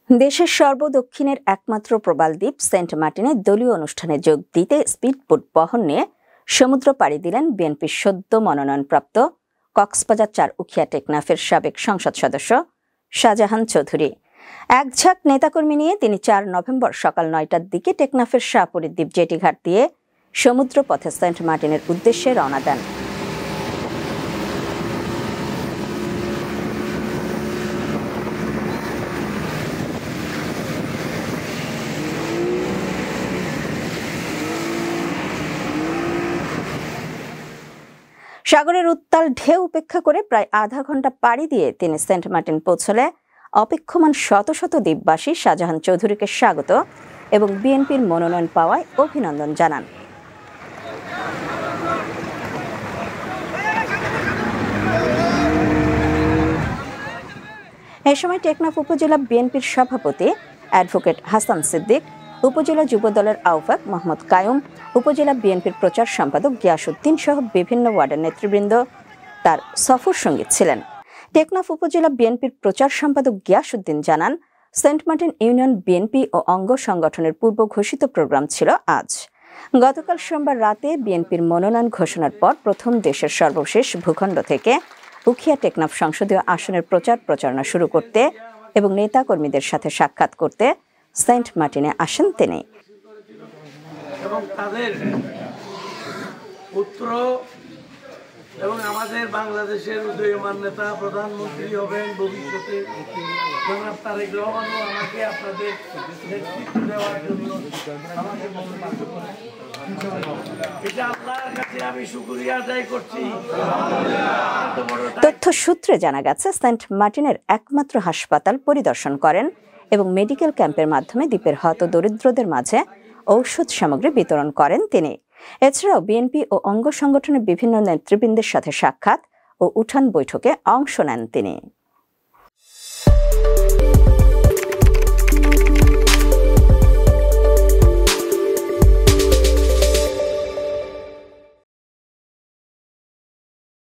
দেশের সর্বদক্ষিণের একমাত্র প্রবাল দ্বীপ সেন্ট মার্টিনে দলীয় অনুষ্ঠানে যোগ দিতে স্পিডবোট বহর নিয়ে সমুদ্র পাড়ি দিলেন বিএনপির সদ্য মনোনয়নপ্রাপ্ত কক্সবাজার ৪ উখিয়া টেকনাফের সাবেক সংসদ সদস্য শাহজাহান চৌধুরী। এক ঝাঁক নেতাকর্মী নিয়ে তিনি ৪ নভেম্বর সকাল ৯টার দিকে টেকনাফের শাহপরীদ্বীপ জেটিঘাট দিয়ে সমুদ্র পথে সেন্ট মার্টিনের উদ্দেশ্যে রওনা দেন। সাগরের উত্তাল ঢেউ উপেক্ষা করে প্রায় আধা ঘন্টা পাড়ি দিয়ে তিনি সেন্ট মার্টিন পৌঁছলে অপেক্ষমান শত শত দ্বীপবাসী শাহজাহান চৌধুরীকে স্বাগত এবং বিএনপির মনোনয়ন পাওয়ায় অভিনন্দন জানান। এ সময় টেকনাফ উপজেলা বিএনপির সভাপতি অ্যাডভোকেট হাসান সিদ্দিক, উপজেলা যুবদলের আহ্বায়ক মোহাম্মদ কায়ুম, উপজেলা বিএনপির প্রচার সম্পাদক গিয়াসউদ্দিন সহ বিভিন্ন ওয়ার্ডের নেতৃবৃন্দ তার সফর সঙ্গী ছিলেন। টেকনাফ উপজেলা বিএনপির প্রচার সম্পাদক গিয়াসউদ্দিন জানান, সেন্ট মার্টিন ইউনিয়ন বিএনপি ও অঙ্গ সংগঠনের পূর্ব ঘোষিত প্রোগ্রাম ছিল আজ। গতকাল সোমবার রাতে বিএনপির মনোনয়ন ঘোষণার পর প্রথম দেশের সর্বশেষ ভূখণ্ড থেকে উখিয়া টেকনাফ সংসদীয় আসনের প্রচারণা শুরু করতে এবং নেতাকর্মীদের সাথে সাক্ষাৎ করতে সেন্ট মার্টিনে আসেন তিনি। এবং তাদের পুত্র এবং আমাদের বাংলাদেশের উদীয়মান নেতা প্রধানমন্ত্রী হবেন ভবিষ্যতে জনাব তারেক রহমানও আমাকে আপনাদের নেতৃত্ব দেওয়ার জন্য আমাকে মনোনীত করেন। এটা আল্লাহর কাছে আমি শুকরিয়া আদায় করছি। তথ্য সূত্রে জানা গেছে, সেন্ট মার্টিনের একমাত্র হাসপাতাল পরিদর্শন করেন এবং মেডিকেল ক্যাম্পের মাধ্যমে দ্বীপের হত দরিদ্রদের মাঝে ঔষধ সামগ্রী বিতরণ করেন তিনি। এছাড়াও বিএনপি ও অঙ্গ সংগঠনের বিভিন্ন নেতৃবৃন্দের সাথে সাক্ষাৎ ও উঠান বৈঠকে অংশ নেন তিনি।